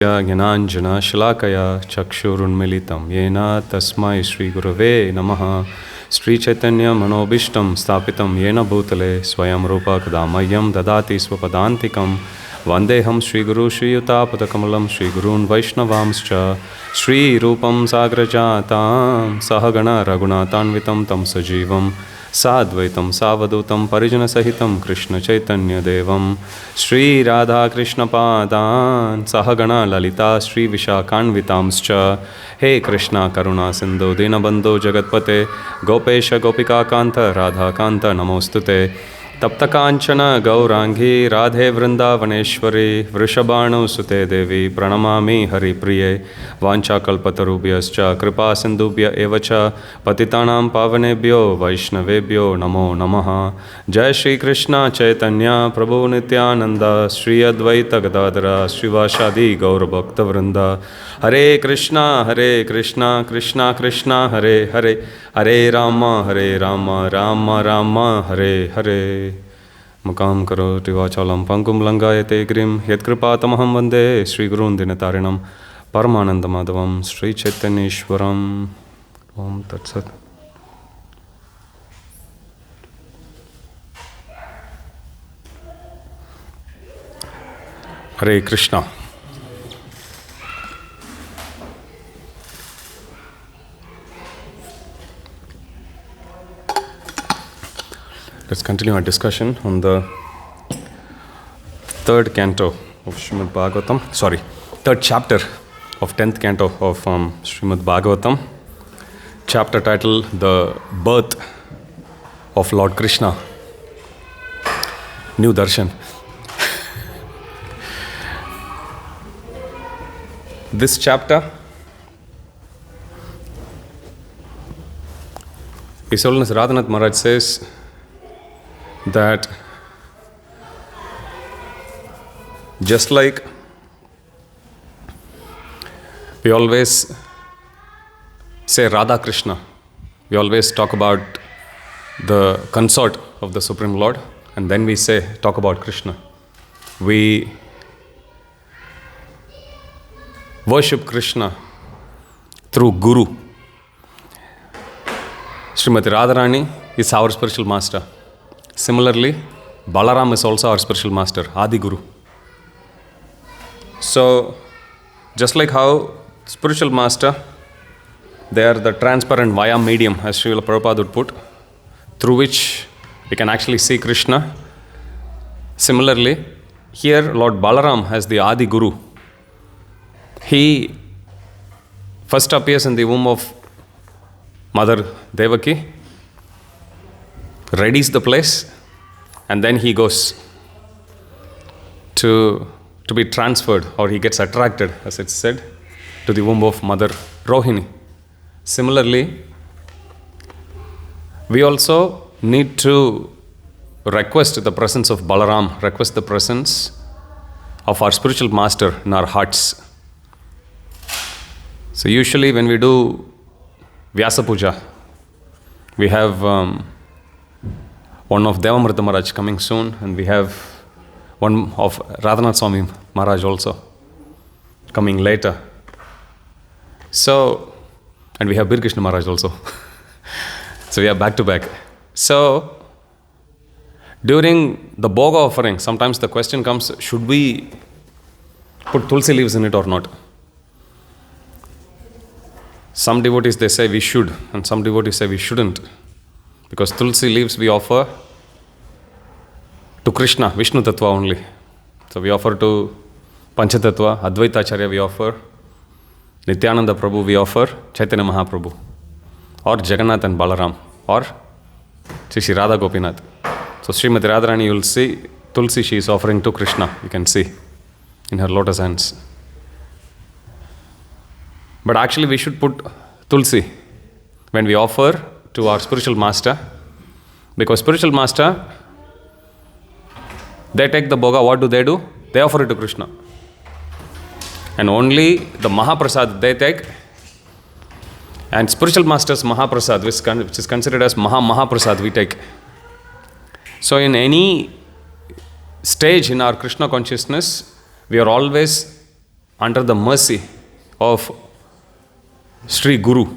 Gyananjana Shalakaya Chakshurunmilitam Yena Tasmai Shri Gurave Namaha Sri Chaitanya Manobishtam Stapitam Yena Bhutale Swayam Rupa Kadamayam Dadati Swapadantikam Vandeham Shri Guru Shri Yutapatakamalam Shri Gurun Vaishnavamscha Shri Rupam Sagrajatam Sahagana Raghunatanvitam Tam Sajivam Sadvaitam Savadutam Parijana Sahitam Krishna Chaitanya Devam Shri Radha Krishna Padan Sahagana Lalita Shri Vishakanvitamscha He Krishna Karuna Sindhu Dinabandhu Jagatpate Gopesha Gopika Kanta Radha Kanta Namostute Tapta Kanchana Gaurangi Radhe Vrindavaneshwari Vrishabhanu Sute Devi Pranamami Hari Priye Vancha Kalpatarubhyascha Kripa Sindhubhya Evacha Patitanam Pavanebhyo Vaishnavebhyo Namo Namaha Jai Shri Krishna Chaitanya Prabhu Nityananda Shri Advaita Gadadara Srivashadi Gaura Bhakta Vrinda Hare Krishna Krishna Krishna Hare Hare Hare Rama Rama Rama Hare Hare Mukam Karoti Vachalam Pangum Langayate Grim Yatkripatamaham Vande Shri Gurun Dinatarinam Paramananda Madhavam Shri Chaitanyeshwaram Om Tat Sat. Hare Krishna. Let's continue our discussion on the third canto of Srimad Bhagavatam. Third chapter of 10th canto of Srimad Bhagavatam. Chapter title, The Birth of Lord Krishna. New Darshan. This chapter, His Holiness Radhanath Maharaj says that just like we always say Radha Krishna, we always talk about the consort of the Supreme Lord, and then we talk about Krishna. We worship Krishna through Guru. Srimati Radharani is our spiritual master. Similarly, Balaram is also our spiritual master, Adi Guru. So, just like how spiritual master, they are the transparent via medium, as Srila Prabhupada would put, through which we can actually see Krishna. Similarly, here Lord Balaram has the Adi Guru. He first appears in the womb of Mother Devaki, readies the place, and then he goes to be transferred, or he gets attracted, as it's said, to the womb of Mother Rohini. Similarly, we also need to request the presence of Balaram, request the presence of our spiritual master in our hearts. So usually when we do Vyasa Puja, we have one of Devamrita Maharaj coming soon, and we have one of Radhanath Swami Maharaj also coming later. So, and we have Bir Krishna Maharaj also. So we are back to back. So, during the Bhoga offering, sometimes the question comes, should we put tulsi leaves in it or not? Some devotees, they say we should, and some devotees say we shouldn't. Because tulsi leaves we offer to Krishna, Vishnu Tattva only. So we offer to Pancha Tattva, Advaita Acharya we offer, Nityananda Prabhu we offer, Chaitanya Mahaprabhu, or Jagannath and Balaram, or Shri Radha Gopinath. So Srimati Radharani, you will see tulsi she is offering to Krishna, you can see in her lotus hands. But actually we should put tulsi when we offer to our spiritual master, because spiritual master, they take the bhoga, what do? They offer it to Krishna. And only the Mahaprasad they take, and spiritual master's Mahaprasad, which is considered as Mahaprasad, we take. So in any stage in our Krishna consciousness, we are always under the mercy of Sri Guru,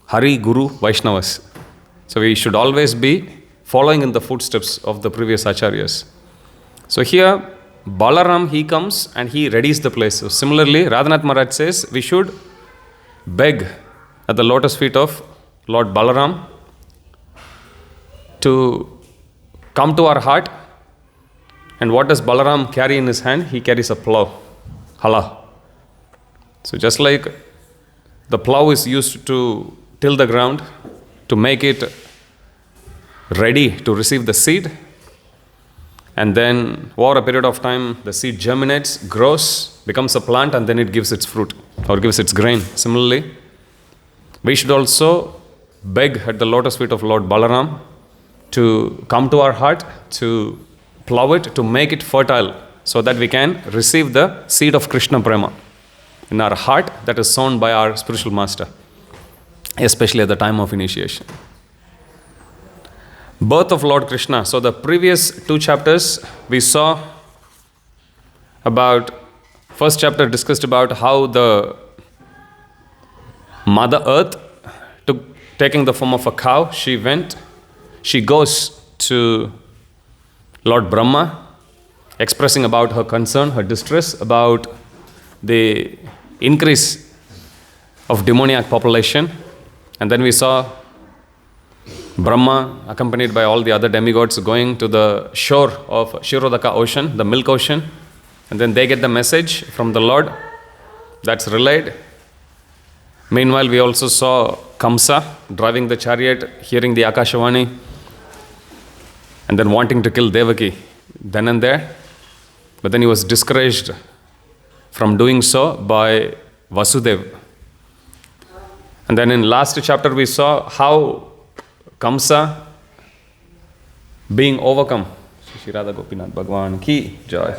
Hari Guru Vaishnavas. So we should always be following in the footsteps of the previous acharyas. So here, Balaram, he comes and he readies the place. So similarly, Radhanath Maharaj says we should beg at the lotus feet of Lord Balaram to come to our heart. And what does Balaram carry in his hand? He carries a plow, hala. So just like the plow is used to till the ground, to make it ready to receive the seed, and then over a period of time the seed germinates, grows, becomes a plant, and then it gives its fruit or gives its grain. Similarly, we should also beg at the lotus feet of Lord Balaram to come to our heart, to plow it, to make it fertile, so that we can receive the seed of Krishna Prema in our heart that is sown by our spiritual master, especially at the time of initiation. Birth of Lord Krishna. So the previous 2 chapters we saw about, first chapter discussed about how the Mother Earth taking the form of a cow, she goes to Lord Brahma, expressing about her concern, her distress about the increase of demoniac population. And then we saw Brahma, accompanied by all the other demigods, going to the shore of Shirodaka ocean, the milk ocean, and then they get the message from the Lord that's relayed. Meanwhile, we also saw Kamsa driving the chariot, hearing the Akashawani, and then wanting to kill Devaki then and there. But then he was discouraged from doing so by Vasudeva. And then in last chapter we saw how Kamsa being overcome. Shri Radha Gopinath Bhagwan ki jai.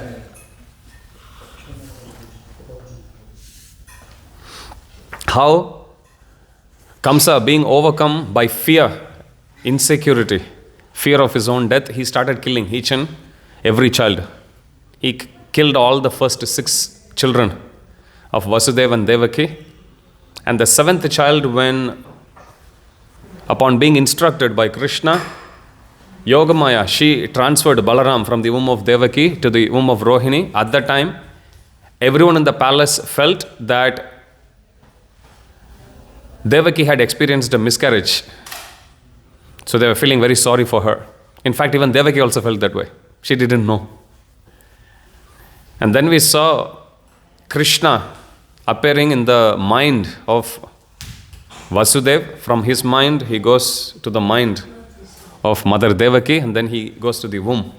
How Kamsa being overcome by fear, insecurity, fear of his own death, he started killing each and every child. He killed all the first 6 children of Vasudeva and Devaki. And the 7th child, when upon being instructed by Krishna, Yogamaya, she transferred Balaram from the womb of Devaki to the womb of Rohini. At that time, everyone in the palace felt that Devaki had experienced a miscarriage. So they were feeling very sorry for her. In fact, even Devaki also felt that way. She didn't know. And then we saw Krishna appearing in the mind of Vasudeva. From his mind, he goes to the mind of Mother Devaki, and then he goes to the womb.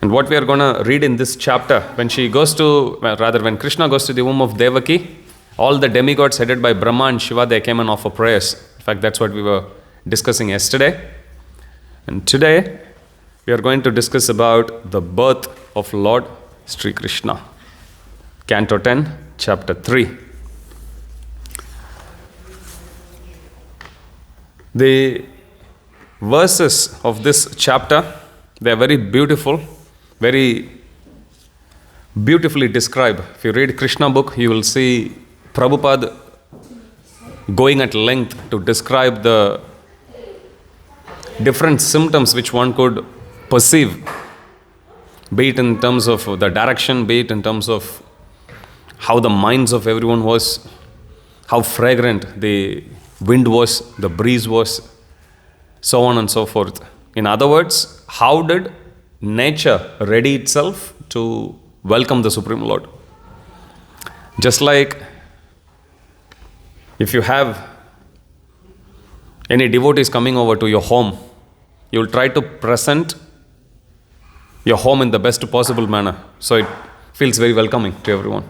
And what we are going to read in this chapter, when Krishna goes to the womb of Devaki, all the demigods headed by Brahma and Shiva, they came and offer prayers. In fact, that's what we were discussing yesterday. And today, we are going to discuss about the birth of Lord Sri Krishna. Canto 10, Chapter 3. The verses of this chapter, they are very beautiful, very beautifully described. If you read Krishna book, you will see Prabhupada going at length to describe the different symptoms which one could perceive, be it in terms of the direction, be it in terms of how the minds of everyone was, how fragrant the wind was, the breeze was, so on and so forth. In other words, how did nature ready itself to welcome the Supreme Lord? Just like if you have any devotees coming over to your home, you will try to present your home in the best possible manner, so it feels very welcoming to everyone.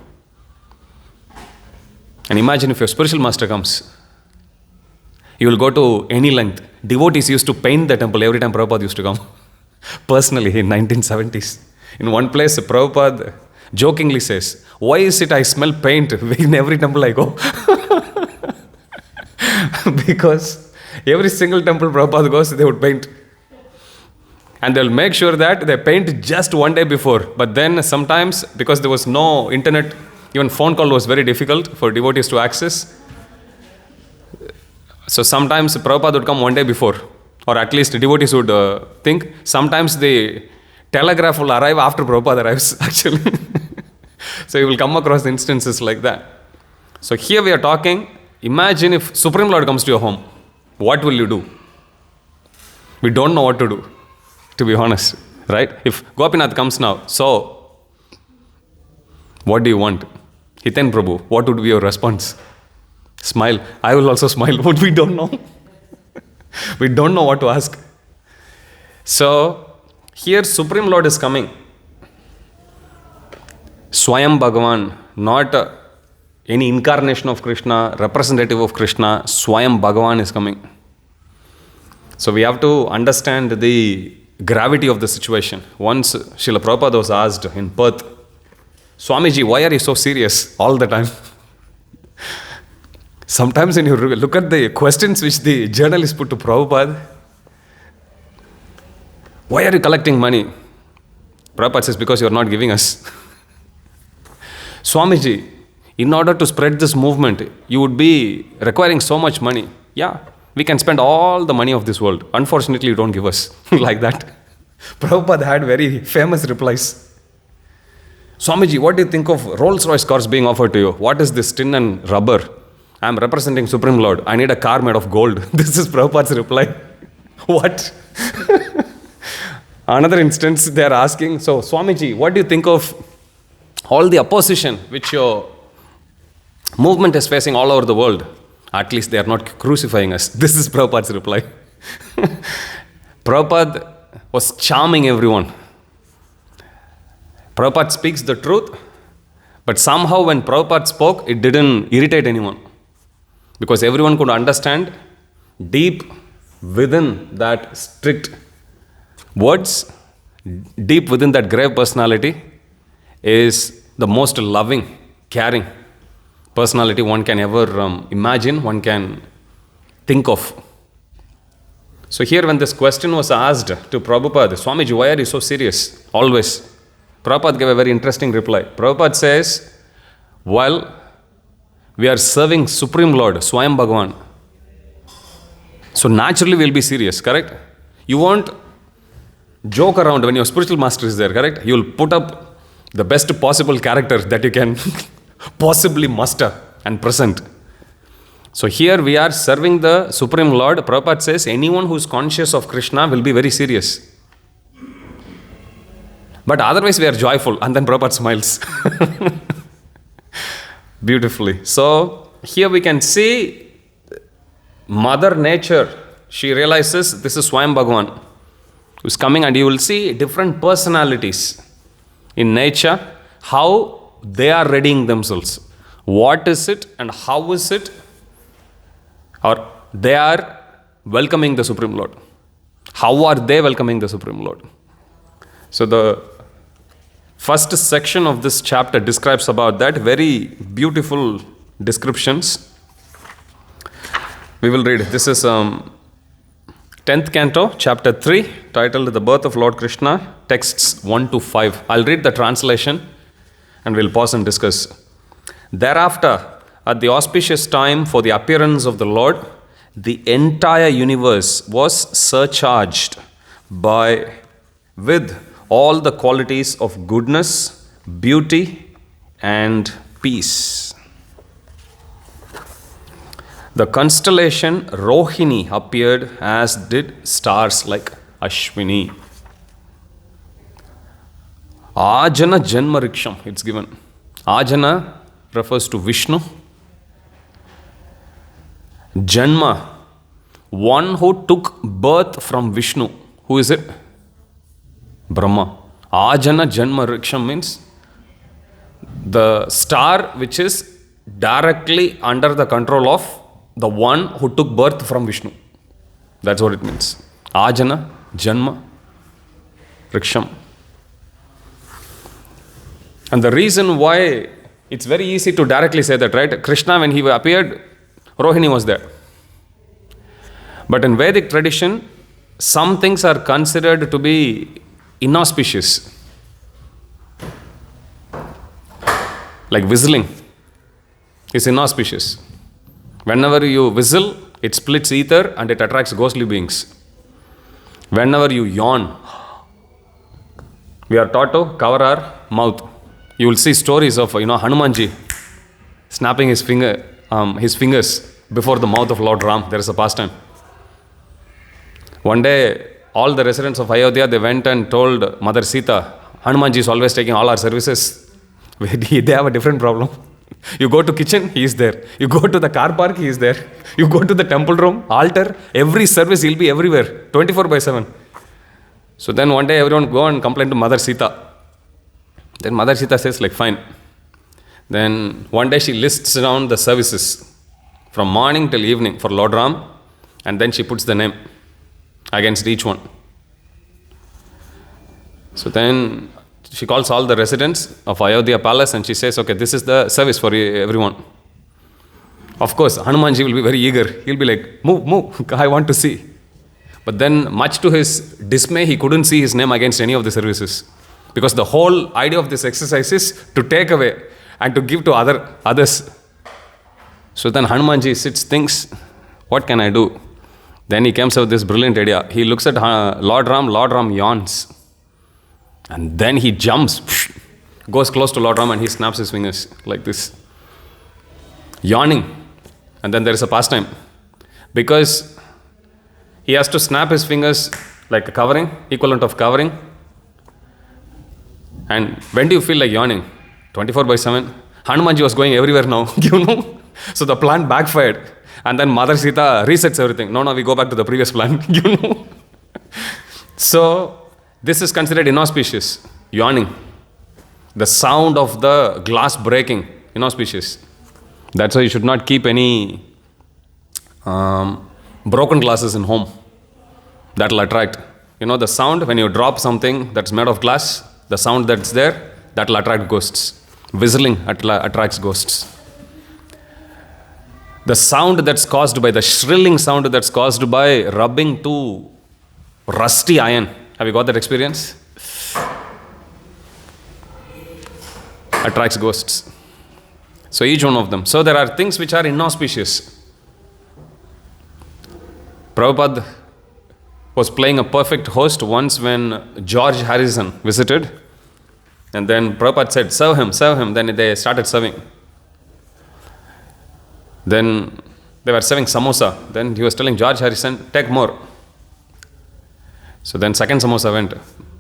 And imagine if your spiritual master comes, you will go to any length. Devotees used to paint the temple every time Prabhupada used to come. Personally, in 1970s. In one place, Prabhupada jokingly says, "Why is it I smell paint in every temple I go?" Because every single temple Prabhupada goes, they would paint. And they'll make sure that they paint just one day before. But then sometimes, because there was no internet Even phone call was very difficult for devotees to access. So sometimes Prabhupada would come one day before, or at least devotees would think. Sometimes the telegraph will arrive after Prabhupada arrives, actually. So you will come across instances like that. So here we are talking, imagine if Supreme Lord comes to your home. What will you do? We don't know what to do, to be honest, right? If Gopinath comes now, so what do you want? Hiten Prabhu, what would be your response? Smile. I will also smile, but we don't know. We don't know what to ask. So, here Supreme Lord is coming. Swayam Bhagavan, not any incarnation of Krishna, representative of Krishna. Swayam Bhagavan is coming. So, we have to understand the gravity of the situation. Once Srila Prabhupada was asked in Perth, Swamiji, why are you so serious all the time? Sometimes when you look at the questions which the journalist put to Prabhupada, why are you collecting money? Prabhupada says, because you are not giving us. Swamiji, in order to spread this movement, you would be requiring so much money. Yeah, we can spend all the money of this world. Unfortunately, you don't give us. Like that. Prabhupada had very famous replies. Swamiji, what do you think of Rolls-Royce cars being offered to you? What is this tin and rubber? I am representing Supreme Lord. I need a car made of gold. This is Prabhupada's reply. What? Another instance, they are asking, so Swamiji, what do you think of all the opposition which your movement is facing all over the world? At least they are not crucifying us. This is Prabhupada's reply. Prabhupada was charming everyone. Prabhupada speaks the truth, but somehow when Prabhupada spoke, it didn't irritate anyone. Because everyone could understand deep within that strict words, deep within that grave personality is the most loving, caring personality one can ever imagine, one can think of. So here when this question was asked to Prabhupada, Swamiji, why are you so serious? Always. Prabhupada gave a very interesting reply. Prabhupada says, well, we are serving Supreme Lord, Swayam Bhagavan. So naturally we will be serious, correct? You won't joke around when your spiritual master is there, correct? You will put up the best possible character that you can possibly muster and present. So here we are serving the Supreme Lord. Prabhupada says anyone who is conscious of Krishna will be very serious. But otherwise we are joyful. And then Prabhupada smiles. Beautifully. So here we can see Mother Nature. She realizes this is Swayam Bhagavan who is coming, and you will see different personalities in nature, how they are readying themselves. What is it and how is it? Or they are welcoming the Supreme Lord. How are they welcoming the Supreme Lord? So the first section of this chapter describes about that, very beautiful descriptions. We will read. This is 10th canto, chapter 3, titled The Birth of Lord Krishna, texts 1 to 5. I'll read the translation and we'll pause and discuss. Thereafter, at the auspicious time for the appearance of the Lord, the entire universe was surcharged with all the qualities of goodness, beauty, and peace. The constellation Rohini appeared, as did stars like Ashwini. Ajana Janma Riksham, it's given. Ajana refers to Vishnu. Janma, one who took birth from Vishnu. Who is it? Brahma. Ajana Janma Riksham means the star which is directly under the control of the one who took birth from Vishnu. That's what it means. Ajana Janma Riksham. And the reason why it's very easy to directly say that, right? Krishna, when he appeared, Rohini was there. But in Vedic tradition, some things are considered to be inauspicious. like whistling, is inauspicious. Whenever you whistle, it splits ether and it attracts ghostly beings. Whenever you yawn, we are taught to cover our mouth. You will see stories of Hanumanji snapping his fingers before the mouth of Lord Ram. There is a pastime. One day, all the residents of Ayodhya, they went and told Mother Sita, Hanumanji is always taking all our services. They have a different problem. You go to kitchen, he is there. You go to the car park, he is there. You go to the temple room, altar, every service, he'll be everywhere, 24/7. So then one day everyone go and complain to Mother Sita. Then Mother Sita says like, fine. Then one day she lists down the services from morning till evening for Lord Ram, and then she puts the name against each one. So then she calls all the residents of Ayodhya palace and she says, okay, this is the service for everyone. Of course, Hanumanji will be very eager. He'll be like, move, I want to see. But then, much to his dismay, he couldn't see his name against any of the services. Because the whole idea of this exercise is to take away and to give to others. So then Hanumanji sits, thinks, what can I do? Then he comes up with this brilliant idea. He looks at Lord Ram yawns. And then he jumps, goes close to Lord Ram and he snaps his fingers like this. Yawning. And then there is a pastime. Because he has to snap his fingers like a covering, equivalent of covering. And when do you feel like yawning? 24/7. Hanumanji was going everywhere now, So the plan backfired. And then Mother Sita resets everything. No, we go back to the previous plan, So, this is considered inauspicious, yawning. The sound of the glass breaking, inauspicious. That's why you should not keep any broken glasses in home. That will attract. The sound when you drop something that's made of glass, the sound that's there, that will attract ghosts. Whistling attracts ghosts. The sound that's caused by, the shrilling sound that's caused by rubbing to rusty iron. Have you got that experience? Attracts ghosts. So each one of them. So there are things which are inauspicious. Prabhupada was playing a perfect host once when George Harrison visited. And then Prabhupada said, serve him. Then they started serving. Then they were serving samosa. Then he was telling George Harrison, take more. So then second samosa went.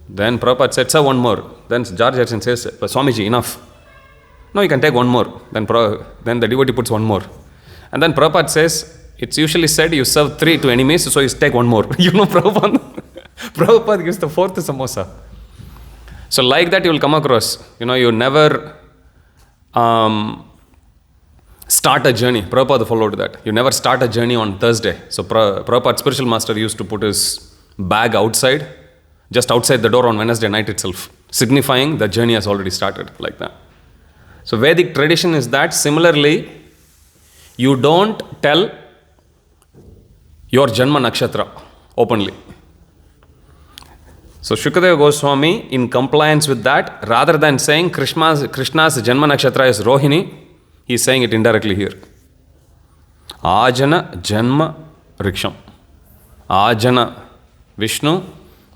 Then Prabhupada said, sir, one more. Then George Harrison says, Swamiji, enough. No, you can take one more. Then the devotee puts one more. And then Prabhupada says, it's usually said you serve 3 to enemies, so you take one more. Prabhupada. Prabhupada gives the fourth samosa. So like that you will come across. You never start a journey. Prabhupada followed that. You never start a journey on Thursday. So Prabhupada's spiritual master used to put his bag outside, just outside the door on Wednesday night itself, signifying the journey has already started, like that. So Vedic tradition is that similarly, you don't tell your Janma Nakshatra openly. So Shukadeva Goswami, in compliance with that, rather than saying Krishna's Janma Nakshatra is Rohini, he is saying it indirectly here. Ajana Janma Riksham. Ajana Vishnu,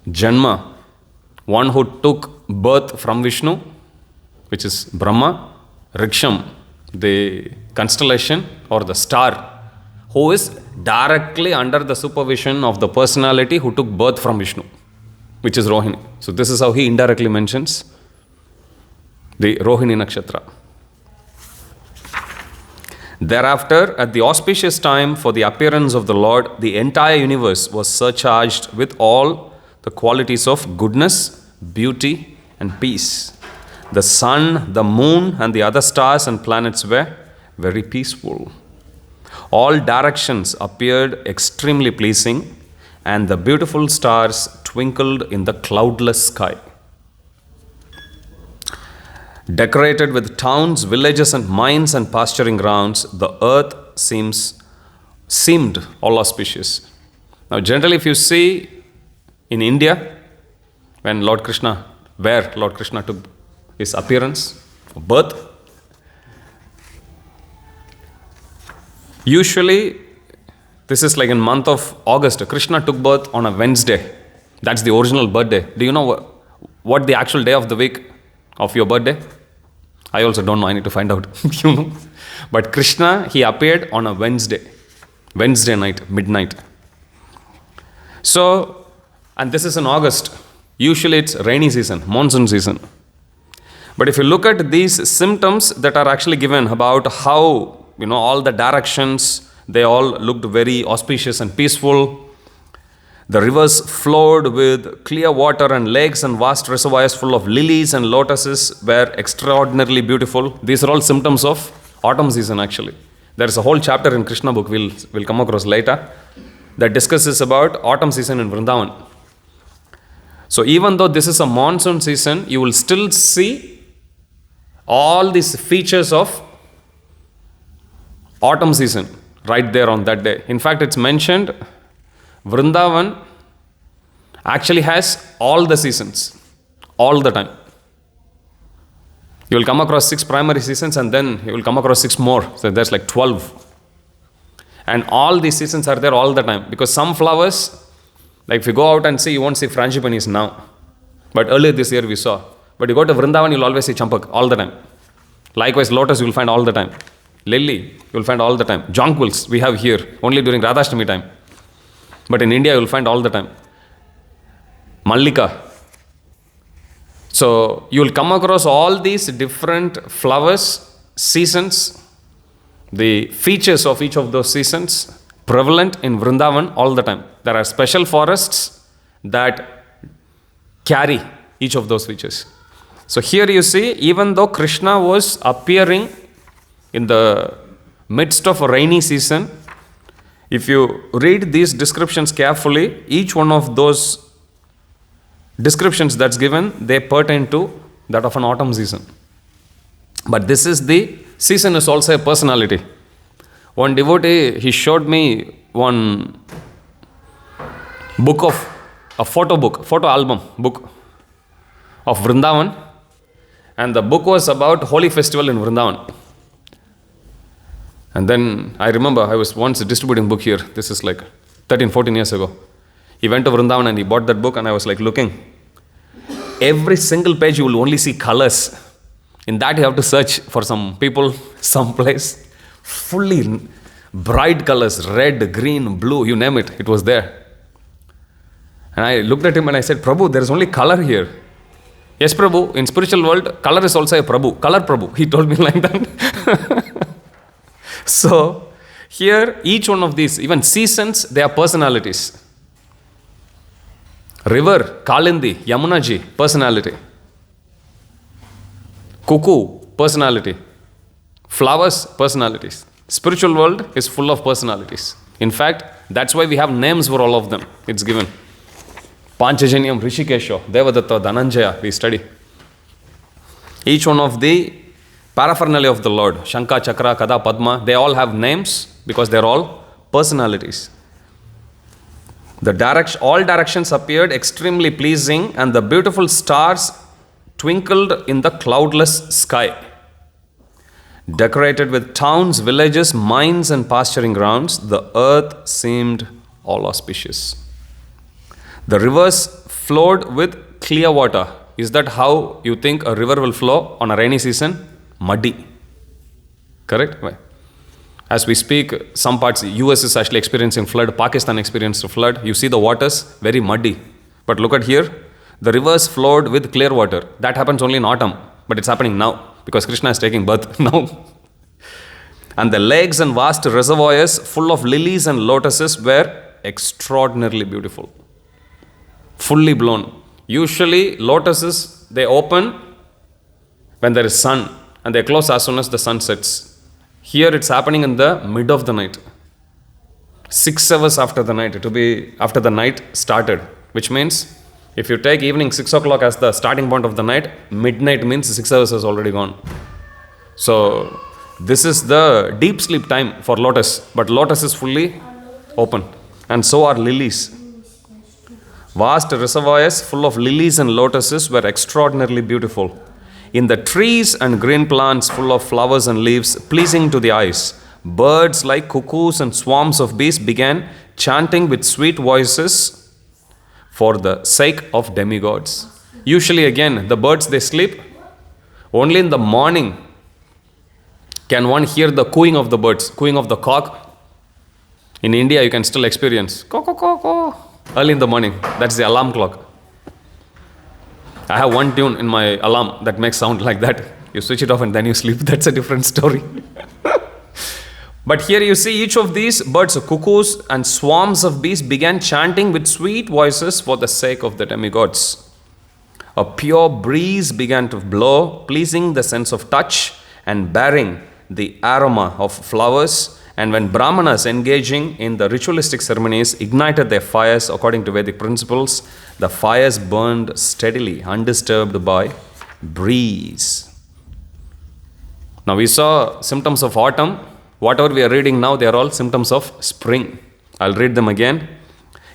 Janma, one who took birth from Vishnu, which is Brahma. Riksham, the constellation or the star, who is directly under the supervision of the personality who took birth from Vishnu, which is Rohini. So this is how he indirectly mentions the Rohini Nakshatra. Thereafter, at the auspicious time for the appearance of the Lord, the entire universe was surcharged with all the qualities of goodness, beauty, and peace. The sun, the moon, and the other stars and planets were very peaceful. All directions appeared extremely pleasing, and the beautiful stars twinkled in the cloudless sky. Decorated with towns, villages, and mines and pasturing grounds, the earth seemed all auspicious. Now, generally, if you see in India, where Lord Krishna took his appearance, birth, Usually, this is like in month of August. Krishna took birth on a Wednesday. That's the original birthday. Do you know what the actual day of the week of your birthday? I also don't know. I need to find out. You know. But Krishna, he appeared on a Wednesday night, midnight. So, and this is in August. Usually it's rainy season, monsoon season. But if you look at these symptoms that are actually given about how, all the directions, they all looked very auspicious and peaceful. The rivers flowed with clear water, and lakes and vast reservoirs full of lilies and lotuses were extraordinarily beautiful. These are all symptoms of autumn season actually. There is a whole chapter in Krishna book we'll come across later that discusses about autumn season in Vrindavan. So even though this is a monsoon season, you will still see all these features of autumn season right there on that day. In fact, it's mentioned Vrindavan actually has all the seasons, all the time. You will come across 6 primary seasons and then you will come across 6 more. So there's like 12. And all these seasons are there all the time. Because some flowers, like if you go out and see, you won't see frangipanis now. But earlier this year we saw. But you go to Vrindavan, you'll always see champak all the time. Likewise, lotus you will find all the time. Lily you will find all the time. Jonquils we have here only during Radhashtami time. But in India you will find all the time. Mallika. So you will come across all these different flowers, seasons, the features of each of those seasons prevalent in Vrindavan all the time. There are special forests that carry each of those features. So here you see, even though Krishna was appearing in the midst of a rainy season, if you read these descriptions carefully, each one of those descriptions that's given, they pertain to that of an autumn season. But this is the season is also a personality. One devotee, he showed me one book of, a photo album book of Vrindavan, and the book was about Holi festival in Vrindavan. And then I remember I was once distributing book here. This is like 13-14 years ago. He went to Vrindavan and he bought that book, and I was like looking. Every single page you will only see colors. In that you have to search for some people, some place. Fully bright colors, red, green, blue, you name it. It was there. And I looked at him and I said, Prabhu, there is only color here. Yes, Prabhu, in spiritual world, color is also a Prabhu. Color Prabhu. He told me like that. So, here, each one of these, even seasons, they are personalities. River, Kalindi, Yamunaji, personality. Cuckoo, personality. Flowers, personalities. Spiritual world is full of personalities. In fact, that's why we have names for all of them. It's given. Panchajanyam, Rishikesho, Devadatta, Dhananjaya, we study. Each one of the paraphernalia of the Lord, Shankha, Chakra, Kada, Padma, they all have names because they're all personalities. All directions appeared extremely pleasing, and the beautiful stars twinkled in the cloudless sky. Decorated with towns, villages, mines, and pasturing grounds, the earth seemed all auspicious. The rivers flowed with clear water. Is that how you think a river will flow on a rainy season? Muddy. Correct? As we speak, some parts, US is actually experiencing flood, Pakistan experienced a flood. You see the waters, very muddy. But look at here, the rivers flowed with clear water. That happens only in autumn, but it's happening now because Krishna is taking birth now. And the lakes and vast reservoirs full of lilies and lotuses were extraordinarily beautiful. Fully blown. Usually lotuses, they open when there is sun and they close as soon as the sun sets. Here it's happening in the mid of the night. 6 hours after the night, to be after the night started, which means if you take evening 6 o'clock as the starting point of the night, midnight means 6 hours has already gone. So this is the deep sleep time for lotus, but lotus is fully open, and so are lilies. Vast reservoirs full of lilies and lotuses were extraordinarily beautiful. In the trees and green plants full of flowers and leaves, pleasing to the eyes, birds like cuckoos and swarms of bees began chanting with sweet voices for the sake of demigods. Usually again, the birds, they sleep. Only in the morning can one hear the cooing of the birds, cooing of the cock. In India, you can still experience caw, caw, caw, caw, early in the morning. That's the alarm clock. I have one tune in my alarm that makes sound like that. You switch it off and then you sleep. That's a different story. But here you see each of these birds, cuckoos and swarms of bees, began chanting with sweet voices for the sake of the demigods. A pure breeze began to blow, pleasing the sense of touch and bearing the aroma of flowers. And when Brahmanas engaging in the ritualistic ceremonies ignited their fires according to Vedic principles, the fires burned steadily, undisturbed by breeze. Now we saw symptoms of autumn. Whatever we are reading now, they are all symptoms of spring. I'll read them again.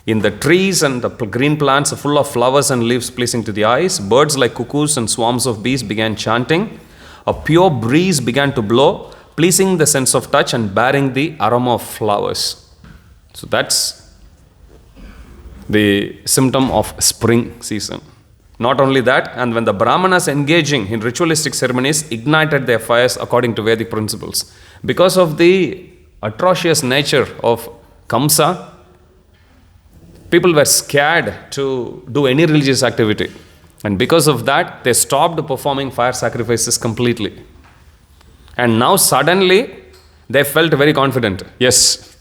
In the trees and the green plants full of flowers and leaves pleasing to the eyes, birds like cuckoos and swarms of bees began chanting. A pure breeze began to blow, pleasing the sense of touch and bearing the aroma of flowers. So that's the symptom of spring season. Not only that, and when the Brahmanas engaging in ritualistic ceremonies ignited their fires according to Vedic principles. Because of the atrocious nature of Kamsa, people were scared to do any religious activity. And because of that, they stopped performing fire sacrifices completely. And now suddenly, they felt very confident. Yes,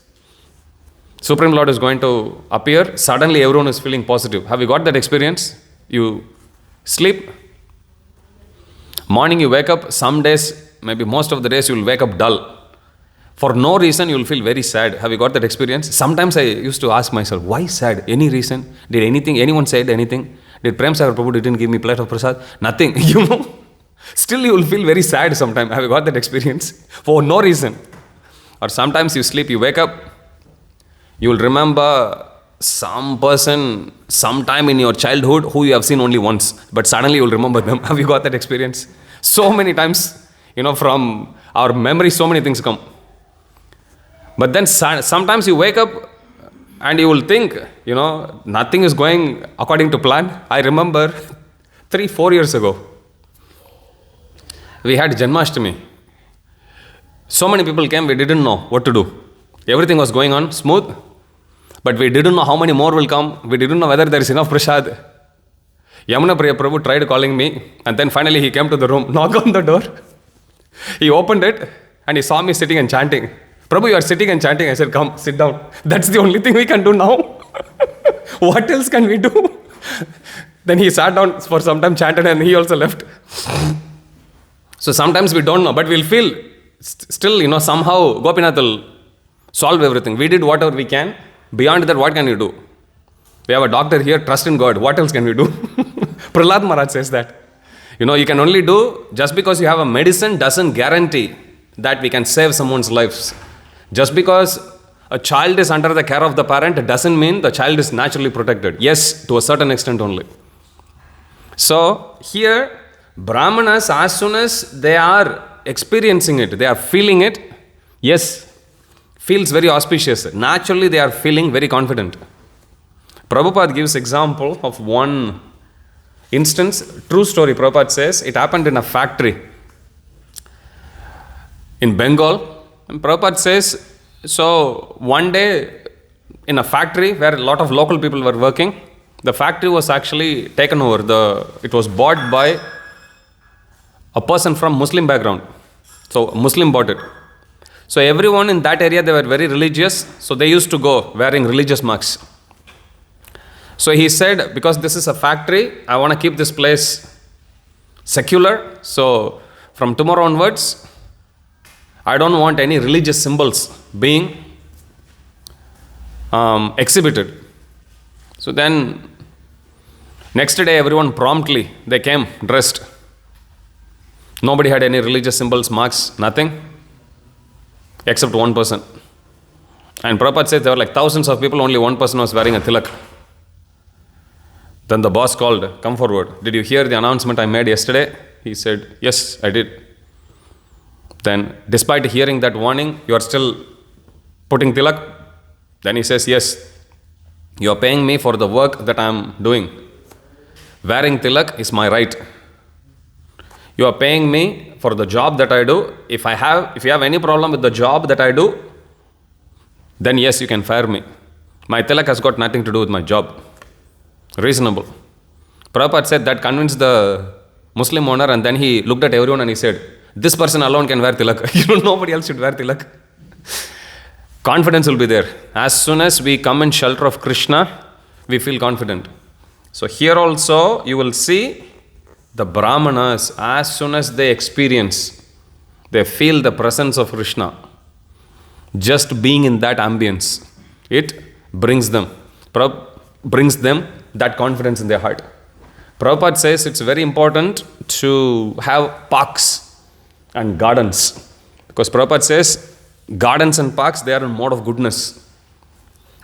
Supreme Lord is going to appear. Suddenly, everyone is feeling positive. Have you got that experience? You sleep. Morning, you wake up. Some days, maybe most of the days, you will wake up dull. For no reason, you will feel very sad. Have you got that experience? Sometimes I used to ask myself, why sad? Any reason? Did anyone said anything? Did Prem Sagar Prabhu didn't give me plate of prasad? Nothing, Still you will feel very sad sometimes. Have you got that experience? For no reason. Or sometimes you sleep, you wake up, you will remember some person, sometime in your childhood who you have seen only once, but suddenly you will remember them. Have you got that experience? So many times, from our memory, so many things come. But then sometimes you wake up and you will think, nothing is going according to plan. I remember 3-4 years ago, we had Janmashtami. So many people came, we didn't know what to do. Everything was going on smooth, but we didn't know how many more will come. We didn't know whether there is enough prasad. Yamuna Priya Prabhu tried calling me, and then finally he came to the room, knocked on the door. He opened it, and he saw me sitting and chanting. Prabhu, you are sitting and chanting. I said, come, sit down. That's the only thing we can do now. What else can we do? Then he sat down for some time, chanted, and he also left. So sometimes we don't know, but we'll feel still, somehow Gopinath will solve everything. We did whatever we can. Beyond that, what can you do? We have a doctor here, trust in God. What else can we do? Prahlad Maharaj says that. You can only do, just because you have a medicine doesn't guarantee that we can save someone's lives. Just because a child is under the care of the parent doesn't mean the child is naturally protected. Yes, to a certain extent only. So here, Brahmanas, as soon as they are experiencing it, they are feeling it, yes, feels very auspicious. Naturally, they are feeling very confident. Prabhupada gives example of one instance, true story. Prabhupada says it happened in a factory in Bengal. And Prabhupada says, so one day in a factory where a lot of local people were working, the factory was actually taken over. It was bought by a person from Muslim background. So a Muslim bought it. So everyone in that area, they were very religious. So they used to go wearing religious marks. So he said, because this is a factory, I want to keep this place secular. So from tomorrow onwards, I don't want any religious symbols being exhibited. So then, next day, everyone promptly, they came dressed. Nobody had any religious symbols, marks, nothing, except one person. And Prabhupada said there were like thousands of people, only one person was wearing a tilak. Then the boss called, come forward. Did you hear the announcement I made yesterday? He said, yes, I did. Then, despite hearing that warning, you are still putting tilak. Then he says, yes, you are paying me for the work that I am doing. Wearing tilak is my right. You are paying me for the job that I do. If you have any problem with the job that I do, then yes, you can fire me. My tilak has got nothing to do with my job. Reasonable. Prabhupada said that convinced the Muslim owner, and then he looked at everyone and he said, this person alone can wear tilak. Nobody else should wear tilak. Confidence will be there. As soon as we come in shelter of Krishna, we feel confident. So here also you will see the Brahmanas, as soon as they feel the presence of Krishna. Just being in that ambience, it brings them that confidence in their heart. Prabhupada says it's very important to have parks and gardens. Because Prabhupada says gardens and parks, they are a mode of goodness.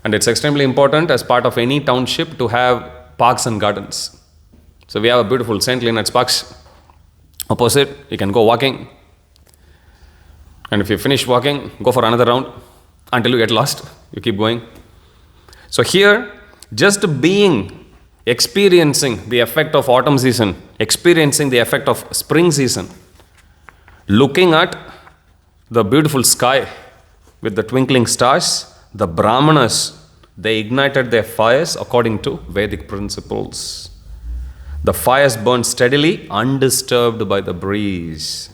And it's extremely important as part of any township to have parks and gardens. So we have a beautiful St. Leonard's Parks. Opposite, you can go walking. And if you finish walking, go for another round until you get lost. You keep going. So here, just experiencing the effect of autumn season, experiencing the effect of spring season, looking at the beautiful sky with the twinkling stars, the Brahmanas, they ignited their fires according to Vedic principles. The fires burned steadily, undisturbed by the breeze.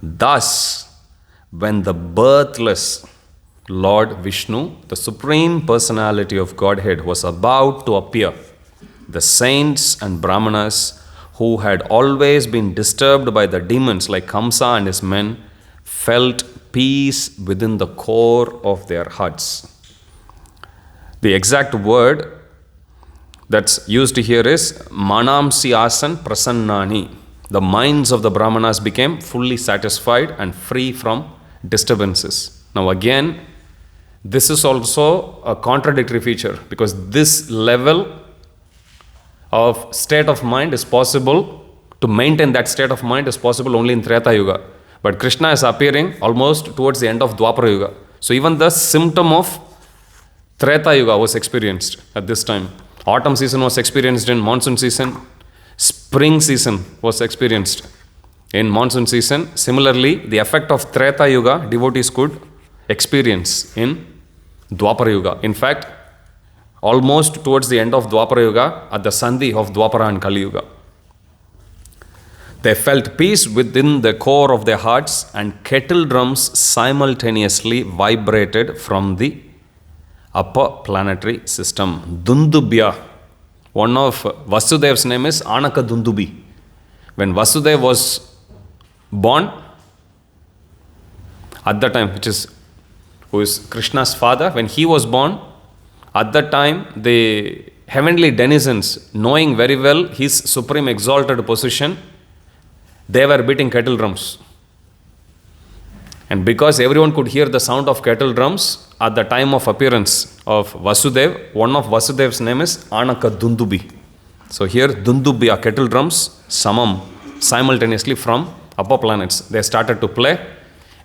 Thus, when the birthless Lord Vishnu, the Supreme Personality of Godhead, was about to appear, the saints and Brahmanas, who had always been disturbed by the demons like Kamsa and his men, felt peace within the core of their hearts. The exact word that's used here is Manamsi Asan Prasannani. The minds of the Brahmanas became fully satisfied and free from disturbances. Now again, this is also a contradictory feature, because this level of state of mind is possible, to maintain that state of mind is possible only in Treta Yuga. But Krishna is appearing almost towards the end of Dwapara Yuga. So even the symptom of Treta Yuga was experienced at this time. Autumn season was experienced in monsoon season. Spring season was experienced in monsoon season. Similarly, the effect of Treta Yuga, devotees could experience in Dwapara Yuga. In fact, almost towards the end of Dwapara Yuga, at the Sandhi of Dwapara and Kali Yuga, they felt peace within the core of their hearts, and kettle drums simultaneously vibrated from the upper planetary system. Dundubya, one of Vasudeva's name is Anaka Dundubi. When Vasudeva was born, at that time, who is Krishna's father, when he was born, at that time, the heavenly denizens, knowing very well his supreme exalted position, they were beating kettle drums. And because everyone could hear the sound of kettle drums at the time of appearance of Vasudeva, one of Vasudeva's name is Anaka Dundubi. So here, Dundubya, kettle drums, simultaneously from upper planets. They started to play,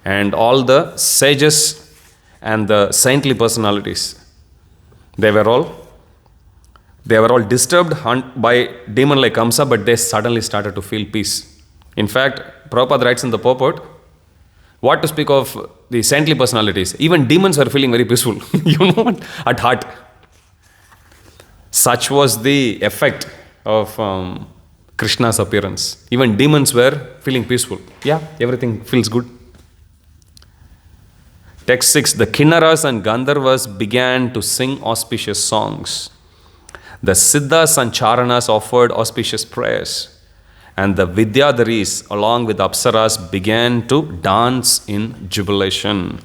and all the sages and the saintly personalities, they were all disturbed by demon like Kamsa, but they suddenly started to feel peace. In fact, Prabhupada writes in the purport, what to speak of the saintly personalities? Even demons were feeling very peaceful, at heart. Such was the effect of Krishna's appearance. Even demons were feeling peaceful. Yeah, everything feels good. Text 6, the Kinnaras and Gandharvas began to sing auspicious songs. The Siddhas and Charanas offered auspicious prayers. And the Vidyadharis, along with Apsaras, began to dance in jubilation.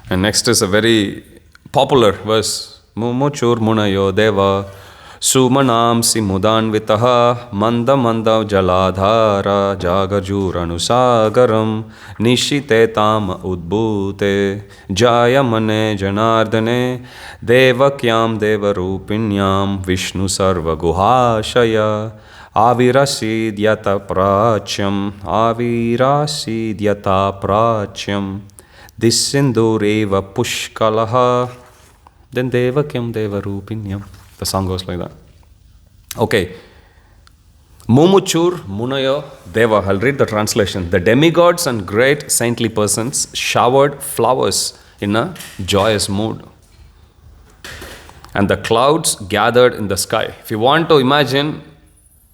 And next is a very popular verse. Mumuchur munayo deva sumanamsi mudanvitaha manda manda jaladhara jagajuranusaagaram nishite tam udbhute jayamane janardane devakyam devarupinyam vishnu sarva guhashaya Avirasidhyata prachyam, avirasidhyata prachyam, Dissindureva pushkalaha, then devakyam devarupinyam. The song goes like that. Okay. Mumuchur Munayo Deva. I'll read the translation. The demigods and great saintly persons showered flowers in a joyous mood. And the clouds gathered in the sky. If you want to imagine,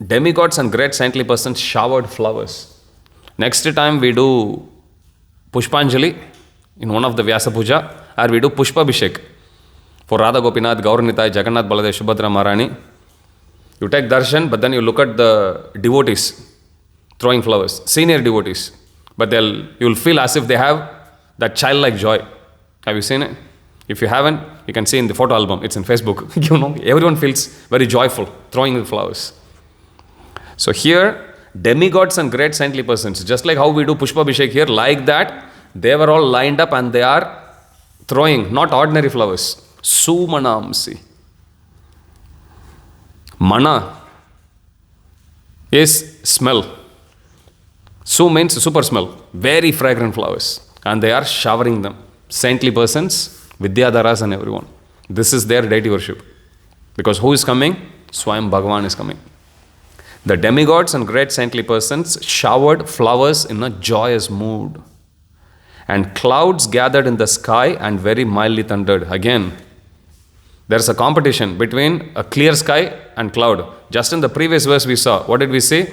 demigods and great saintly persons showered flowers. Next time we do Pushpanjali in one of the Vyasa Puja, or we do Pushpabhishek for Radha Gopinath, Gauranitai, Jagannath Baladev, Subhadra Maharani. You take darshan, but then you look at the devotees throwing flowers, senior devotees. But you'll feel as if they have that childlike joy. Have you seen it? If you haven't, you can see in the photo album. It's in Facebook. Everyone feels very joyful throwing the flowers. So here, demigods and great saintly persons, just like how we do Pushpabhishek here, like that, they were all lined up and they are throwing, not ordinary flowers, Sumanamsi. Mana is smell. Su means super smell. Very fragrant flowers. And they are showering them. Saintly persons, Vidyadharas and everyone. This is their deity worship. Because who is coming? Swayam Bhagavan is coming. The demigods and great saintly persons showered flowers in a joyous mood. And clouds gathered in the sky and very mildly thundered. Again, there's a competition between a clear sky and cloud. Just in the previous verse we saw, what did we see?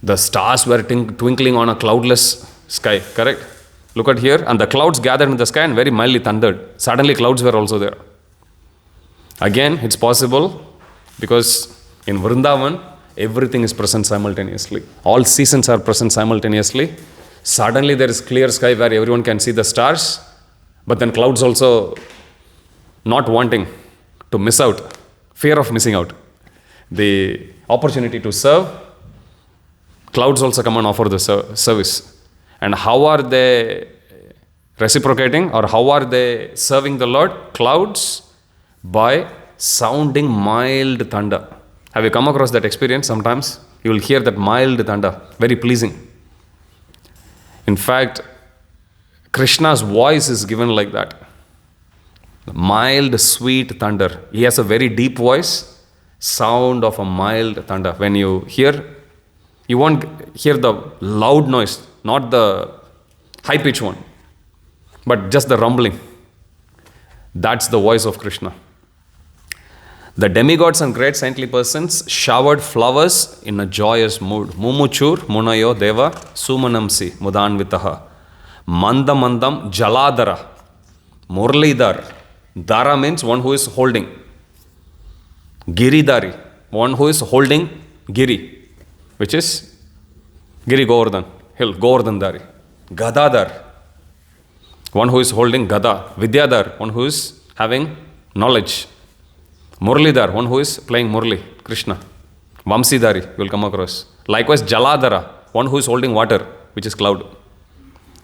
The stars were twinkling on a cloudless sky, correct? Look at here, and the clouds gathered in the sky and very mildly thundered. Suddenly clouds were also there. Again, it's possible because in Vrindavan, everything is present simultaneously. All seasons are present simultaneously. Suddenly there is clear sky where everyone can see the stars, but then clouds also not wanting to miss out, fear of missing out. The opportunity to serve, clouds also come and offer the service. And how are they reciprocating or how are they serving the Lord? Clouds by sounding mild thunder. Have you come across that experience sometimes? You will hear that mild thunder, very pleasing. In fact, Krishna's voice is given like that. Mild, sweet thunder. He has a very deep voice, sound of a mild thunder. When you hear, you won't hear the loud noise, not the high-pitched one, but just the rumbling. That's the voice of Krishna. The demigods and great saintly persons showered flowers in a joyous mood. Mumuchur Munayo Deva Sumanamsi Mudanvitaha Manda Mandam Jaladara Murlidhar. Dara means one who is holding. Giridhari, one who is holding Giri, which is Giri Govardhan, hill, Govardhandari. Gadadhar, one who is holding Gada. Vidyadhar, one who is having knowledge. Murlidhar, one who is playing Murli, Krishna. Vamsidhari, you will come across. Likewise, Jaladhara, one who is holding water, which is cloud.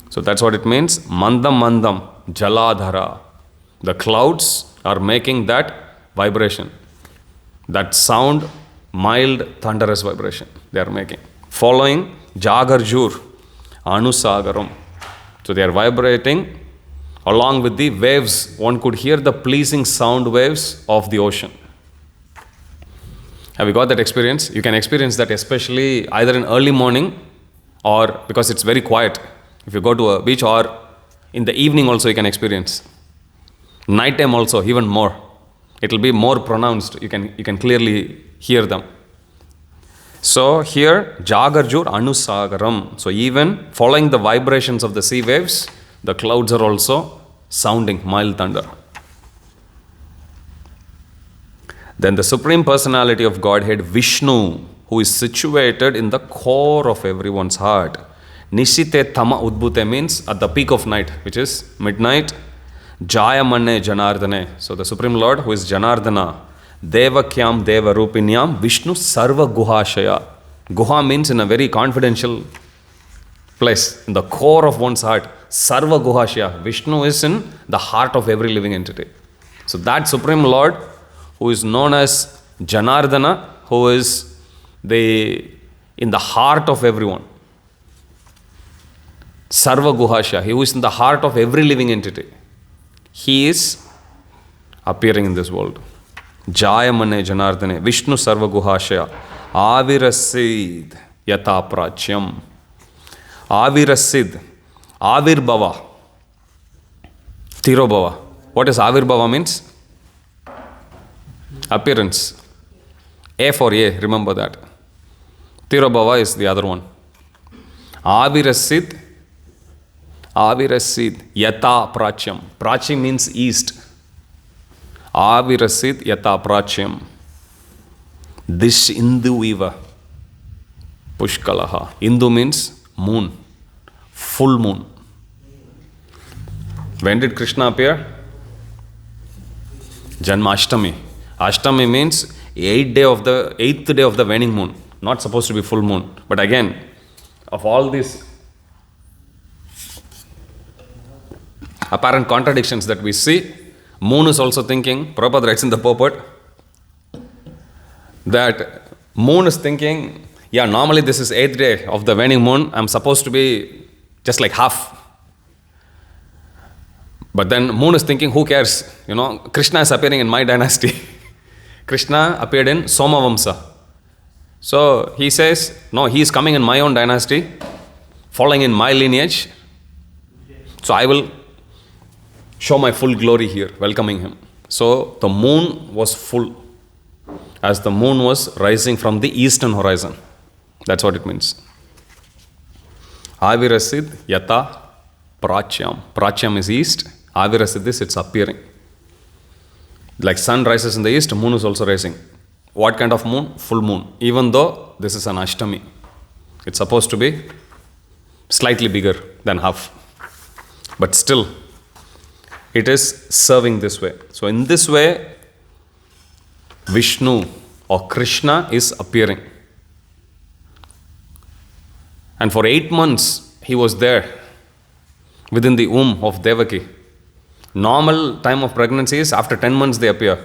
So that's what it means. Mandam Mandam Jaladhara. The clouds are making that vibration. That sound, mild, thunderous vibration they are making. Following Jagarjur, Anusagaram. So they are vibrating along with the waves. One could hear the pleasing sound waves of the ocean. Have you got that experience? You can experience that especially either in early morning or because it's very quiet. If you go to a beach or in the evening also you can experience. Night time also even more. It will be more pronounced. You can clearly hear them. So here Jagarjur Anusagaram. So even following the vibrations of the sea waves, the clouds are also sounding mild thunder. Then the Supreme Personality of Godhead Vishnu, who is situated in the core of everyone's heart. Nishite Tama Udbhute means at the peak of night, which is midnight. Jayamane Janardane. So the Supreme Lord, who is Janardana, Devakyam Deva Rupinyam, Vishnu Sarva Guhashaya. Guha means in a very confidential place, in the core of one's heart. Sarva Guhashaya. Vishnu is in the heart of every living entity. So that Supreme Lord, who is known as Janardana, who is in the heart of everyone. Sarva Guhasya, he who is in the heart of every living entity. He is appearing in this world. Jaya Mane Janardane, Vishnu Sarva Guhashya, Avirasid Yata Prachyam. Avirasid, Avirbhava, Tirobhava. What does Avirbhava means? Appearance. A for A, remember that. Tirobhava is the other one. Avirasid, Yata Prachyam. Prachyam means east. Avirasid Yata Prachyam. Dish Indu Iva. Pushkalaha. Indu means moon. Full moon. When did Krishna appear? Janmashtami. Ashtami means eighth day of the waning moon. Not supposed to be full moon. But again, of all these apparent contradictions that we see, moon is also thinking, Prabhupada writes in the purport, that moon is thinking, yeah, normally this is 8th day of the waning moon, I'm supposed to be just like half. But then moon is thinking, who cares? Krishna is appearing in my dynasty. Krishna appeared in Somavamsa. So he says, no, he is coming in my own dynasty, following in my lineage. So I will show my full glory here, welcoming him. So the moon was full, as the moon was rising from the eastern horizon. That's what it means. Avirasid Yata Prachyam. Prachyam is east. Avirasid is it's appearing. Like sun rises in the east, moon is also rising. What kind of moon? Full moon. Even though this is an Ashtami. It's supposed to be slightly bigger than half. But still, it is serving this way. So in this way, Vishnu or Krishna is appearing. And for 8 months, he was there within the womb of Devaki. Normal time of pregnancy is after 10 months they appear.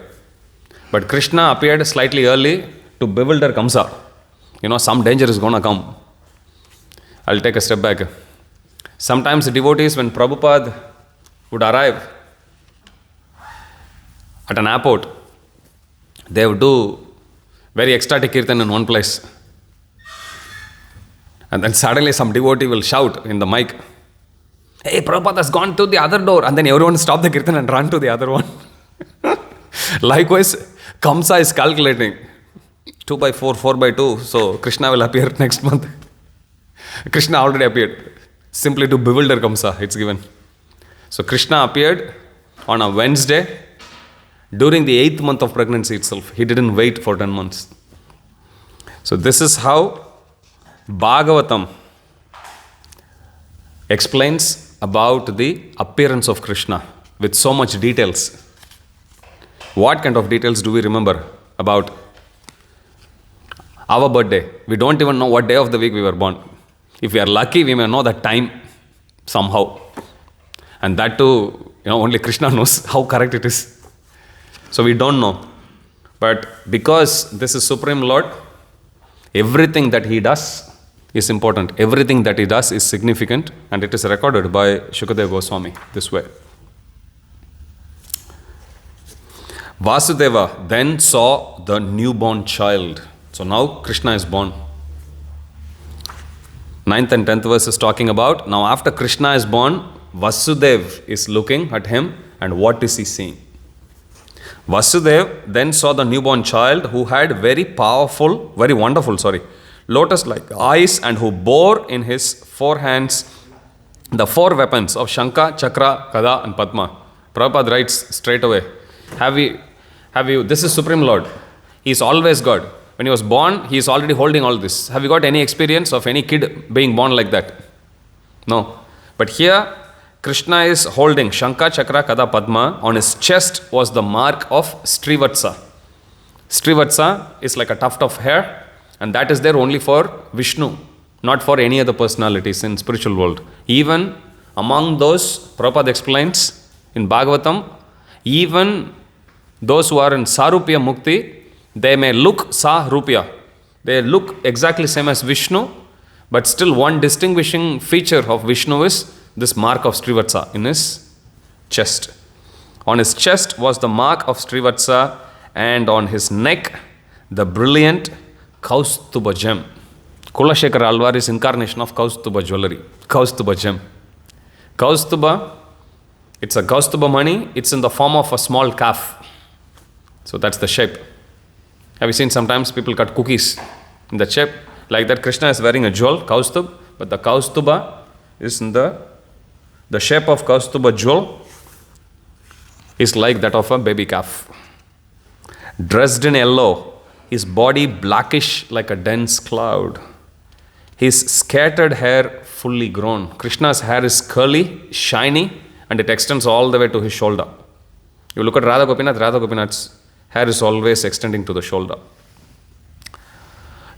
But Krishna appeared slightly early to bewilder Kamsa. Some danger is going to come. I'll take a step back. Sometimes the devotees, when Prabhupada would arrive at an airport, they would do very ecstatic kirtan in one place. And then suddenly some devotee will shout in the mic, hey, Prabhupada has gone to the other door. And then everyone stop the kirtan and run to the other one. Likewise, Kamsa is calculating 2 by 4, 4 by 2. So Krishna will appear next month. Krishna already appeared. Simply to bewilder Kamsa, it's given. So Krishna appeared on a Wednesday during the 8th month of pregnancy itself. He didn't wait for 10 months. So this is how Bhagavatam explains about the appearance of Krishna with so much details. What kind of details do we remember about our birthday? We don't even know what day of the week we were born. If we are lucky, we may know the time somehow. And that too, only Krishna knows how correct it is. So we don't know. But because this is Supreme Lord, everything that he does is important. Everything that he does is significant, and it is recorded by Shukadeva Goswami this way. Vasudeva then saw the newborn child. So now Krishna is born. 9th and 10th verse is talking about, now after Krishna is born, Vasudeva is looking at him, and what is he seeing? Vasudeva then saw the newborn child who had very wonderful, lotus-like eyes, and who bore in his 4 hands the 4 weapons of Shankha, Chakra, Kada and Padma. Prabhupada writes straight away, this is Supreme Lord. He is always God. When he was born, he is already holding all this. Have you got any experience of any kid being born like that? No. But here, Krishna is holding Shankha, Chakra, Kada, Padma. On his chest was the mark of Srivatsa. Srivatsa is like a tuft of hair, and that is there only for Vishnu, not for any other personalities in spiritual world. Even among those, Prabhupada explains in Bhagavatam, even those who are in Sarupya Mukti, they may look Sarupya They look exactly same as Vishnu, but still one distinguishing feature of Vishnu is this mark of Srivatsa in his chest. On his chest was the mark of Srivatsa, and on his neck the brilliant Kaustuba gem. Kulashekara Alvar is incarnation of Kaustuba jewelry, Kaustuba gem. Kaustuba, it's a Kaustuba money, it's in the form of a small calf. So that's the shape. Have you seen sometimes people cut cookies in that shape? Like that, Krishna is wearing a jewel, Kaustub, but the Kaustuba is in the shape of Kaustuba jewel is like that of a baby calf. Dressed in yellow, his body blackish like a dense cloud. His scattered hair fully grown. Krishna's hair is curly, shiny, and it extends all the way to his shoulder. You look at Radha Gopinath's hair is always extending to the shoulder.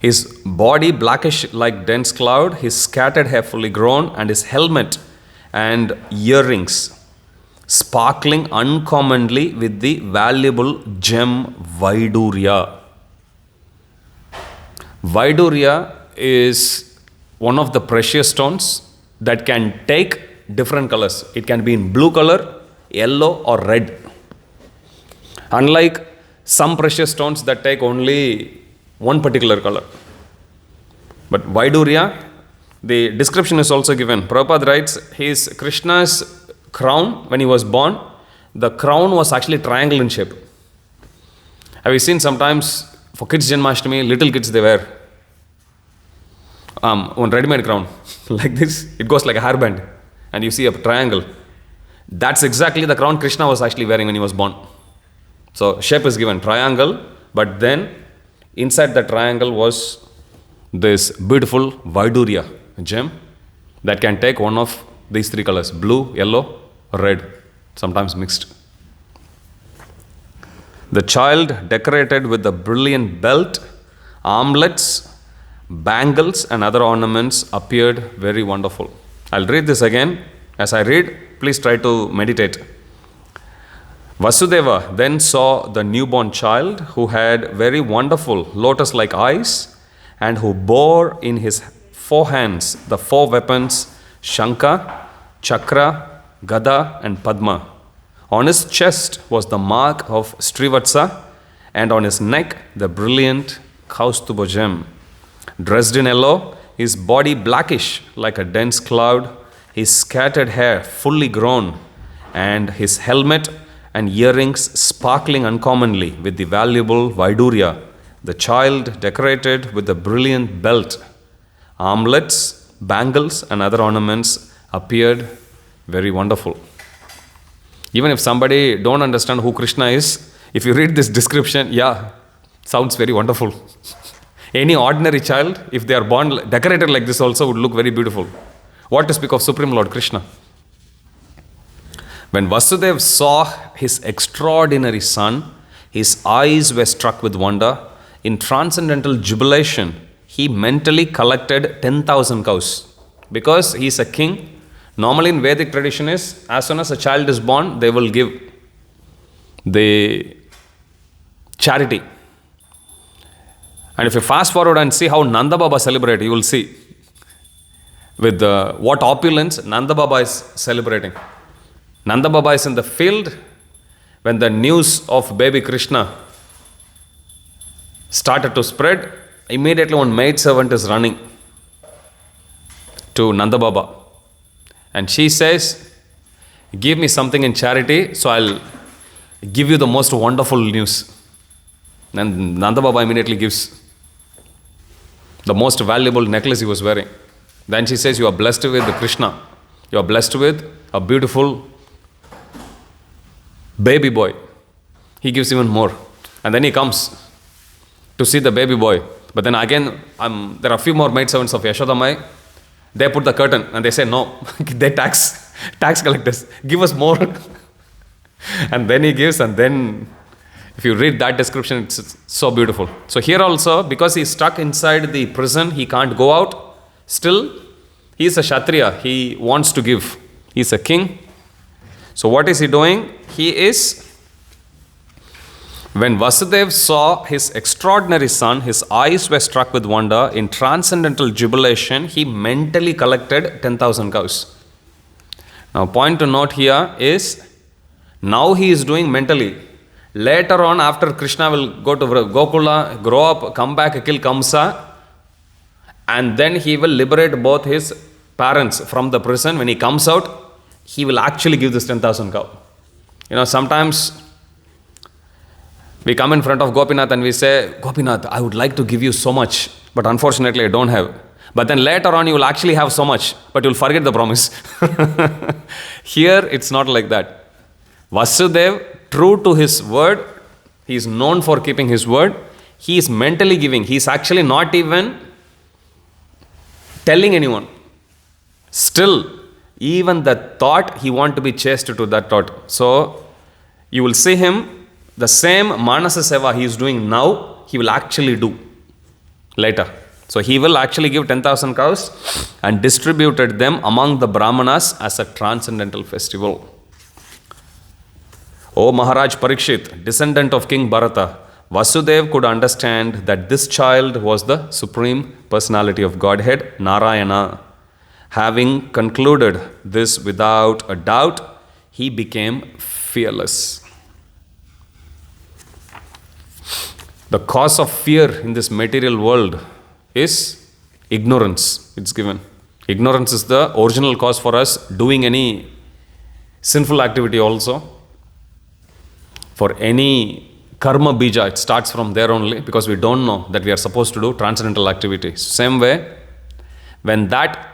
His body blackish like dense cloud, his scattered hair fully grown, and his helmet and earrings sparkling uncommonly with the valuable gem Vaidurya. Vaidurya is one of the precious stones that can take different colors. It can be in blue color, yellow, or red. Unlike some precious stones that take only one particular color. But Vaidurya, the description is also given. Prabhupada writes, his Krishna's crown, when he was born, the crown was actually triangle in shape. Have you seen sometimes for kids Janmashtami, little kids they wear one ready-made crown like this. It goes like a hairband and you see a triangle. That's exactly the crown Krishna was actually wearing when he was born. So shape is given triangle, but then inside the triangle was this beautiful Vaidurya gem that can take one of these three colors: blue, yellow, red, sometimes mixed. The child, decorated with a brilliant belt, armlets, bangles, and other ornaments, appeared very wonderful. I'll read this again. As I read, please try to meditate. Vasudeva then saw the newborn child, who had very wonderful lotus-like eyes and who bore in his four hands the four weapons Shankha, Chakra, Gada, and Padma. On his chest was the mark of Srivatsa, and on his neck the brilliant Kaustuba gem. Dressed in yellow, his body blackish like a dense cloud, his scattered hair fully grown, and his helmet and earrings sparkling uncommonly with the valuable Vaidurya. The child, decorated with a brilliant belt, armlets, bangles, and other ornaments, appeared very wonderful. Even if somebody don't understand who Krishna is, if you read this description, sounds very wonderful. Any ordinary child, if they are born decorated like this also, would look very beautiful. What to speak of Supreme Lord Krishna? When Vasudeva saw his extraordinary son, his eyes were struck with wonder. In transcendental jubilation, he mentally collected 10,000 cows. Because he is a king, normally in Vedic tradition is, as soon as a child is born, they will give the charity. And if you fast forward and see how Nanda Baba celebrated, you will see with what opulence Nanda Baba is celebrating. Nanda Baba is in the field when the news of baby Krishna started to spread. Immediately one maid servant is running to Nanda Baba and she says, give me something in charity, so I'll give you the most wonderful news. And Nanda Baba immediately gives the most valuable necklace he was wearing. Then she says, you are blessed with Krishna. You are blessed with a beautiful baby boy. He gives even more. And then he comes to see the baby boy. But then again, there are a few more maidservants of Yashodamai. They put the curtain and they say, no, they tax collectors. Give us more. And then he gives, and then if you read that description, it's so beautiful. So here also, because he's stuck inside the prison, he can't go out. Still, he is a Kshatriya. He wants to give. He's a king. So what is he doing? He is When Vasudeva saw his extraordinary son, his eyes were struck with wonder. In transcendental jubilation, he mentally collected 10,000 cows. Now, point to note here is, now he is doing mentally. Later on, after Krishna will go to Gokula, grow up, come back, kill Kamsa, and then he will liberate both his parents from the prison. When he comes out, he will actually give this 10,000 cow. Sometimes we come in front of Gopinath and we say, Gopinath, I would like to give you so much, but unfortunately I don't have. But then later on you will actually have so much, but you will forget the promise. Here it's not like that. Vasudeva, true to his word, he is known for keeping his word. He is mentally giving. He is actually not even telling anyone. Still, even the thought, he wants to be chaste to that thought. So, you will see him, the same Manasa Seva he is doing now, he will actually do later. So, he will actually give 10,000 cows and distributed them among the Brahmanas as a transcendental festival. O Maharaj Parikshit, descendant of King Bharata, Vasudeva could understand that this child was the Supreme Personality of Godhead, Narayana. Having concluded this without a doubt, he became fearless. The cause of fear in this material world is ignorance. It's given. Ignorance is the original cause for us doing any sinful activity also. For any karma bija, it starts from there only, because we don't know that we are supposed to do transcendental activity. Same way, when that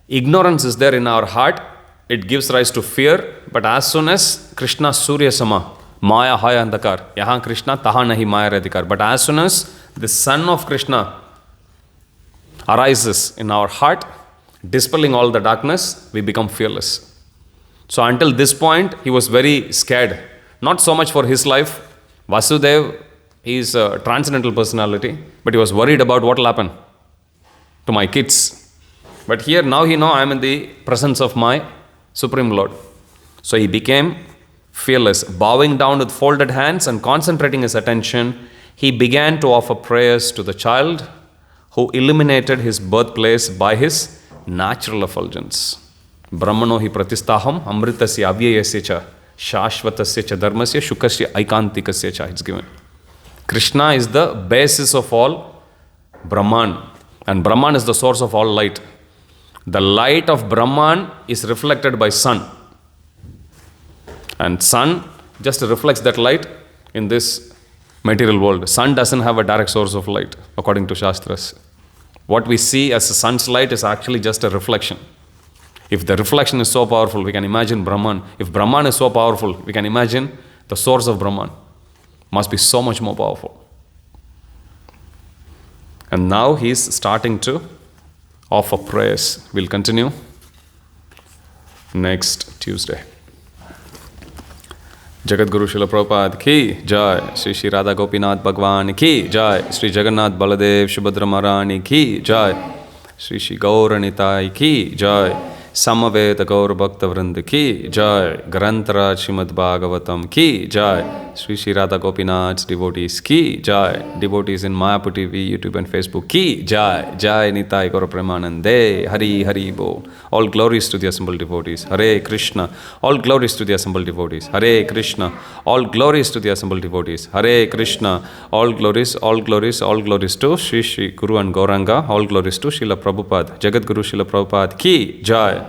ignorance is there in our heart, it gives rise to fear. But as soon as Krishna Surya Sama, Maya Haya Andakar, Yahan Krishna, Taha Nahi Maya Radhikar. But as soon as the sun of Krishna arises in our heart, dispelling all the darkness, we become fearless. So until this point, he was very scared. Not so much for his life. Vasudeva is a transcendental personality, but he was worried about what will happen to my kids. But here, now he knows I am in the presence of my Supreme Lord. So he became fearless. Bowing down with folded hands and concentrating his attention, he began to offer prayers to the child who illuminated his birthplace by his natural effulgence. Brahmano hi pratistaham amritasya avyayasya cha shashvatasya cha dharmasya shukasya aikantikasya cha. It's given. Krishna is the basis of all Brahman, and Brahman is the source of all light. The light of Brahman is reflected by sun, and sun just reflects that light in this material world. Sun doesn't have a direct source of light according to Shastras. What we see as the sun's light is actually just a reflection. If the reflection is so powerful, we can imagine Brahman. If Brahman is so powerful, we can imagine the source of Brahman must be so much more powerful. And now he is starting to offer prayers. We'll continue next Tuesday. Jagat Guru Srila Prabhupada ki jai, Sri Sri Radha Gopinath Bhagwan ki jai, Sri Jagannath Baladev Subhadra Maharani ki jai, Sri Sri Gauranitai ki jai, Samaveta Gaur Bhakta Vrind ki jai, Granthara Srimad Bhagavatam ki jai, Sri Sri Radha Gopinath's devotees ki jai, devotees in Mayapur TV, YouTube and Facebook ki jai, Jai Nitai Gaura Premanande, Hari Hari Bo. All glories to the assembled devotees. Hare Krishna. All glories to the assembled devotees. Hare Krishna. All glories to the assembled devotees. Hare Krishna. All glories, all glories, all glories to Sri Sri Guru and Gauranga. All glories to Srila Prabhupada. Jagat Guru Srila Prabhupada ki jai.